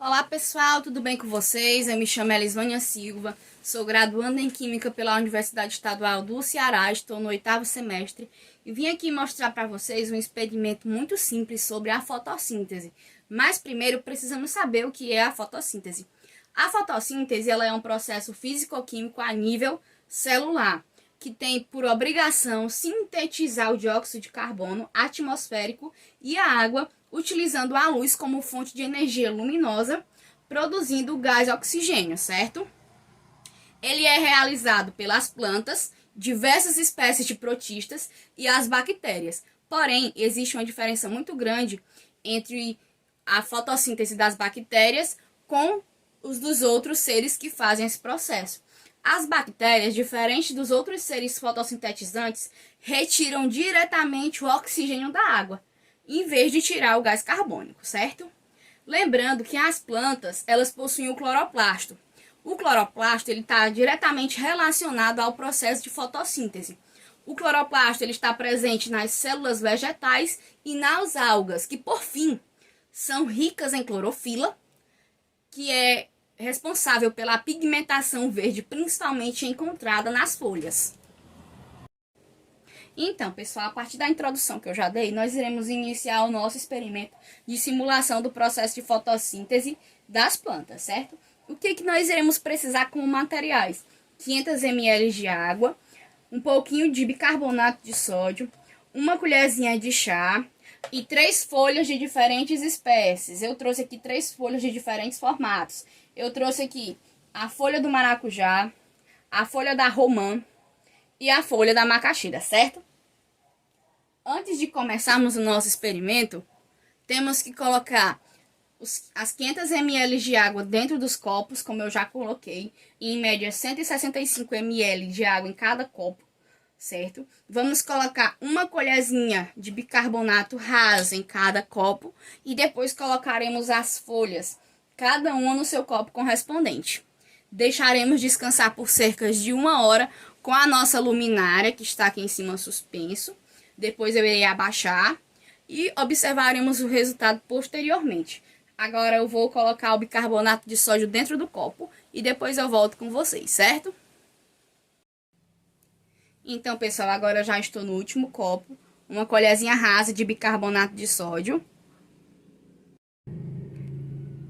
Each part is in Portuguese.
Olá pessoal, tudo bem com vocês? Eu me chamo Elisvânia Silva, sou graduanda em Química pela Universidade Estadual do Ceará, estou no 8º semestre e vim aqui mostrar para vocês um experimento muito simples sobre a fotossíntese. Mas primeiro precisamos saber o que é a fotossíntese. A fotossíntese ela é um processo físico-químico a nível celular, que tem por obrigação sintetizar o dióxido de carbono atmosférico e a água, utilizando a luz como fonte de energia luminosa, produzindo o gás oxigênio, certo? Ele é realizado pelas plantas, diversas espécies de protistas e as bactérias. Porém, existe uma diferença muito grande entre a fotossíntese das bactérias com os dos outros seres que fazem esse processo. As bactérias, diferente dos outros seres fotossintetizantes, retiram diretamente o oxigênio da água, em vez de tirar o gás carbônico, certo? Lembrando que as plantas, elas possuem o cloroplasto. O cloroplasto está diretamente relacionado ao processo de fotossíntese. O cloroplasto ele está presente nas células vegetais e nas algas, que por fim são ricas em clorofila, que é responsável pela pigmentação verde, principalmente encontrada nas folhas. Então, pessoal, a partir da introdução que eu já dei, nós iremos iniciar o nosso experimento de simulação do processo de fotossíntese das plantas, certo? O que nós iremos precisar como materiais? 500 ml de água, um pouquinho de bicarbonato de sódio, uma colherzinha de chá e 3 folhas de diferentes espécies. Eu trouxe aqui 3 folhas de diferentes formatos. Eu trouxe aqui a folha do maracujá, a folha da romã e a folha da macaxeira, certo? Antes de começarmos o nosso experimento, temos que colocar as 500 ml de água dentro dos copos, como eu já coloquei, e em média 165 ml de água em cada copo, certo? Vamos colocar uma colherzinha de bicarbonato raso em cada copo e depois colocaremos as folhas, cada uma no seu copo correspondente. Deixaremos descansar por cerca de 1 hora com a nossa luminária, que está aqui em cima suspenso. Depois eu irei abaixar e observaremos o resultado posteriormente. Agora eu vou colocar o bicarbonato de sódio dentro do copo e depois eu volto com vocês, certo? Então, pessoal, agora eu já estou no último copo. Uma colherzinha rasa de bicarbonato de sódio.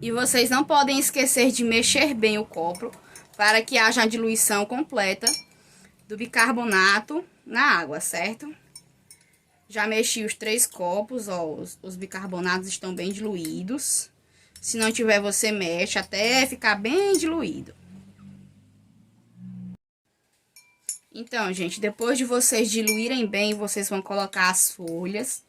E vocês não podem esquecer de mexer bem o copo para que haja a diluição completa do bicarbonato na água, certo? Já mexi os 3 copos, ó, os bicarbonatos estão bem diluídos. Se não tiver, você mexe até ficar bem diluído. Então, gente, depois de vocês diluírem bem, vocês vão colocar as folhas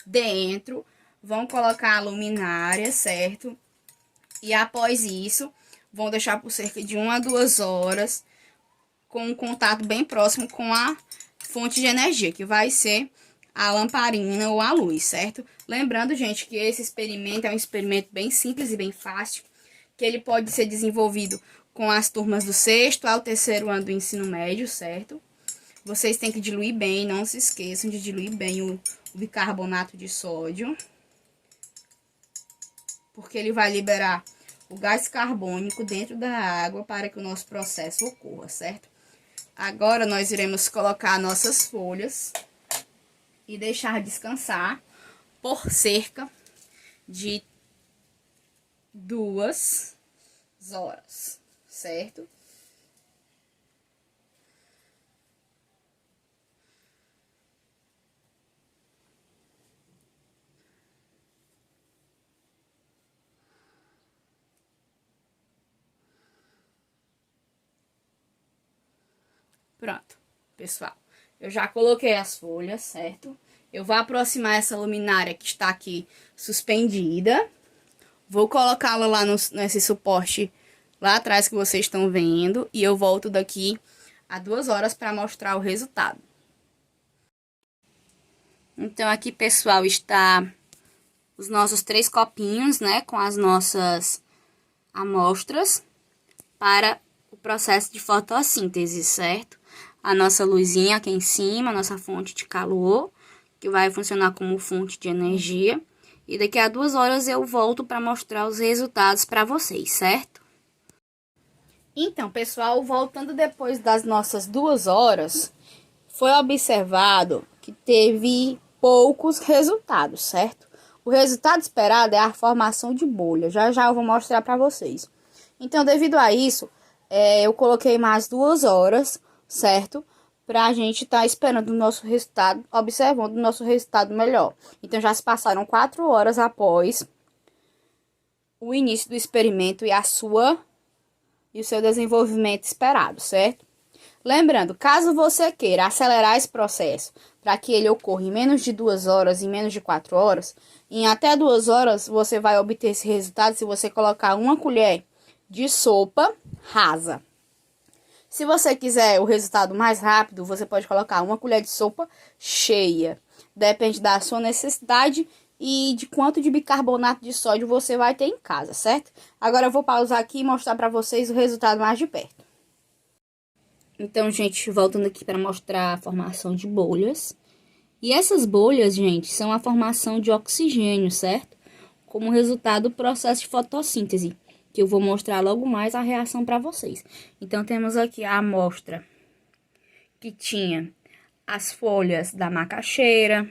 dentro, vão colocar a luminária, certo? E após isso, vão deixar por cerca de 1 a 2 horas com um contato bem próximo com a fonte de energia, que vai ser a lamparina ou a luz, certo? Lembrando, gente, que esse experimento é um experimento bem simples e bem fácil, que ele pode ser desenvolvido com as turmas do 6º ao 3º ano do ensino médio, certo? Vocês têm que diluir bem, não se esqueçam de diluir bem o bicarbonato de sódio, porque ele vai liberar o gás carbônico dentro da água para que o nosso processo ocorra, certo? Agora nós iremos colocar nossas folhas e deixar descansar por cerca de 2 horas, certo? Pronto, pessoal. Eu já coloquei as folhas, certo? Eu vou aproximar essa luminária que está aqui suspendida. Vou colocá-la lá nesse suporte lá atrás que vocês estão vendo. E eu volto daqui a 2 horas para mostrar o resultado. Então, aqui, pessoal, está os nossos 3 copinhos, né? Com as nossas amostras para o processo de fotossíntese, certo? A nossa luzinha aqui em cima, a nossa fonte de calor, que vai funcionar como fonte de energia. E daqui a 2 horas eu volto para mostrar os resultados para vocês, certo? Então, pessoal, voltando depois das nossas 2 horas, foi observado que teve poucos resultados, certo? O resultado esperado é a formação de bolha. Já já eu vou mostrar para vocês. Então, devido a isso, eu coloquei mais 2 horas, certo? Para a gente estar esperando o nosso resultado, observando o nosso resultado melhor. Então, já se passaram 4 horas após o início do experimento e o seu desenvolvimento esperado, certo? Lembrando, caso você queira acelerar esse processo para que ele ocorra em menos de 2 horas, em menos de 4 horas, em até 2 horas você vai obter esse resultado se você colocar 1 colher de sopa rasa. Se você quiser o resultado mais rápido, você pode colocar 1 colher de sopa cheia. Depende da sua necessidade e de quanto de bicarbonato de sódio você vai ter em casa, certo? Agora eu vou pausar aqui e mostrar para vocês o resultado mais de perto. Então, gente, voltando aqui para mostrar a formação de bolhas. E essas bolhas, gente, são a formação de oxigênio, certo? Como resultado do processo de fotossíntese, que eu vou mostrar logo mais a reação para vocês. Então, temos aqui a amostra que tinha as folhas da macaxeira.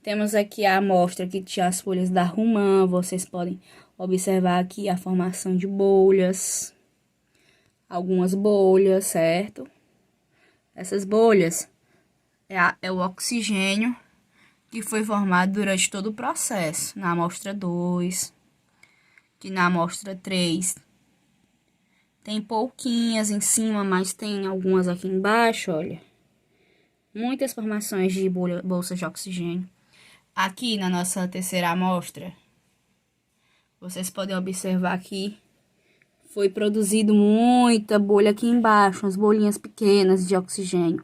Temos aqui a amostra que tinha as folhas da romã. Vocês podem observar aqui a formação de bolhas. Algumas bolhas, certo? Essas bolhas é o oxigênio que foi formado durante todo o processo. Na amostra 2, que na amostra 3 tem pouquinhas em cima, mas tem algumas aqui embaixo, olha. Muitas formações de bolsas de oxigênio. Aqui na nossa terceira amostra, vocês podem observar que foi produzido muita bolha aqui embaixo, as bolinhas pequenas de oxigênio.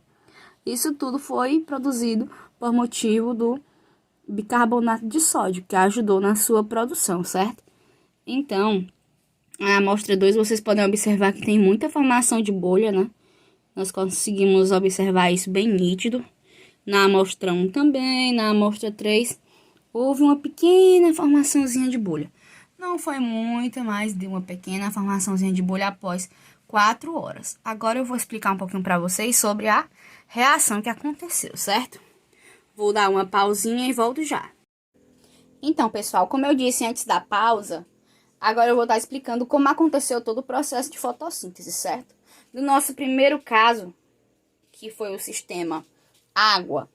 Isso tudo foi produzido por motivo do bicarbonato de sódio, que ajudou na sua produção, certo? Então, a amostra 2, vocês podem observar que tem muita formação de bolha, né? Nós conseguimos observar isso bem nítido. Na amostra 1 também, na amostra 3, houve uma pequena formaçãozinha de bolha. Não foi muita, mas deu uma pequena formaçãozinha de bolha após 4 horas. Agora eu vou explicar um pouquinho para vocês sobre a reação que aconteceu, certo? Vou dar uma pausinha e volto já. Então, pessoal, como eu disse antes da pausa, agora eu vou estar explicando como aconteceu todo o processo de fotossíntese, certo? No nosso primeiro caso, que foi o sistema água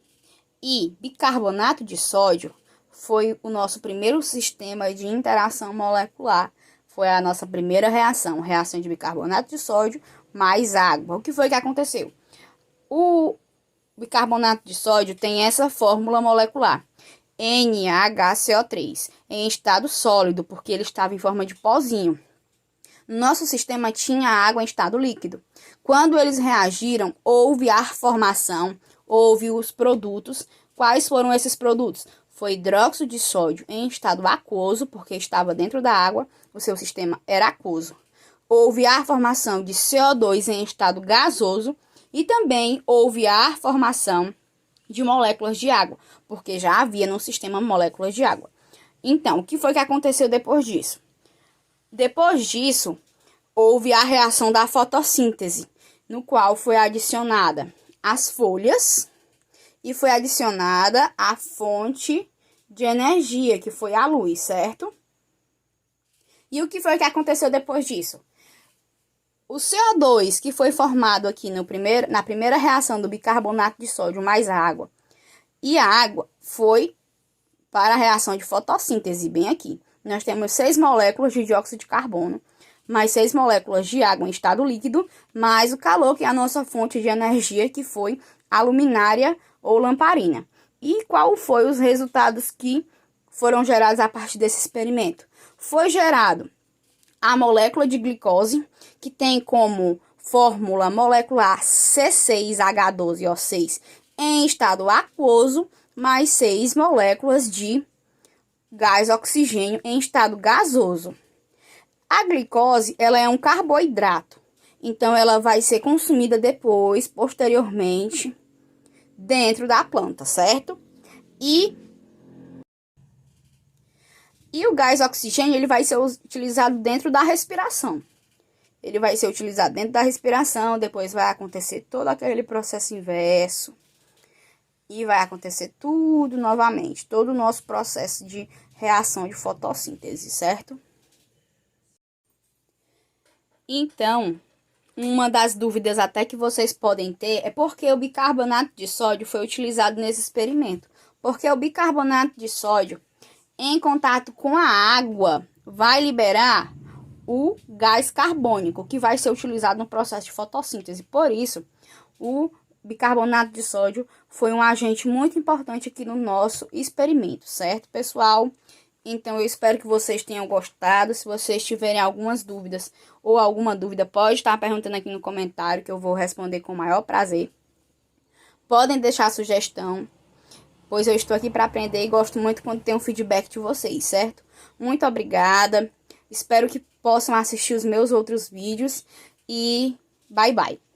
e bicarbonato de sódio, foi o nosso primeiro sistema de interação molecular. Foi a nossa primeira reação, reação de bicarbonato de sódio mais água. O que foi que aconteceu? O bicarbonato de sódio tem essa fórmula molecular, NaHCO3, em estado sólido, porque ele estava em forma de pozinho. Nosso sistema tinha água em estado líquido. Quando eles reagiram, houve a formação, houve os produtos. Quais foram esses produtos? Foi hidróxido de sódio em estado aquoso, porque estava dentro da água, o seu sistema era aquoso. Houve a formação de CO2 em estado gasoso e também houve a formação de moléculas de água, porque já havia no sistema moléculas de água. Então, o que foi que aconteceu depois disso? Depois disso, houve a reação da fotossíntese, no qual foi adicionada as folhas e foi adicionada a fonte de energia, que foi a luz, certo? E o que foi que aconteceu depois disso? O CO2, que foi formado aqui na primeira reação do bicarbonato de sódio mais a água, e a água foi para a reação de fotossíntese, bem aqui. Nós temos 6 moléculas de dióxido de carbono, mais 6 moléculas de água em estado líquido, mais o calor, que é a nossa fonte de energia, que foi a luminária ou lamparina. E qual foi os resultados que foram gerados a partir desse experimento? Foi gerado a molécula de glicose, que tem como fórmula molecular C6H12O6 em estado aquoso, mais 6 moléculas de gás oxigênio em estado gasoso. A glicose, ela é um carboidrato, então ela vai ser consumida depois, posteriormente, dentro da planta, certo? E E o gás oxigênio, ele vai ser utilizado dentro da respiração. Ele vai ser utilizado dentro da respiração, depois vai acontecer todo aquele processo inverso. E vai acontecer tudo novamente, todo o nosso processo de reação de fotossíntese, certo? Então, uma das dúvidas até que vocês podem ter é por que o bicarbonato de sódio foi utilizado nesse experimento. Porque o bicarbonato de sódio, em contato com a água, vai liberar o gás carbônico, que vai ser utilizado no processo de fotossíntese. Por isso, o bicarbonato de sódio foi um agente muito importante aqui no nosso experimento, certo, pessoal? Então, eu espero que vocês tenham gostado. Se vocês tiverem algumas dúvidas ou alguma dúvida, pode estar perguntando aqui no comentário, que eu vou responder com o maior prazer. Podem deixar sugestão, pois eu estou aqui para aprender e gosto muito quando tem um feedback de vocês, certo? Muito obrigada. Espero que possam assistir os meus outros vídeos e bye bye.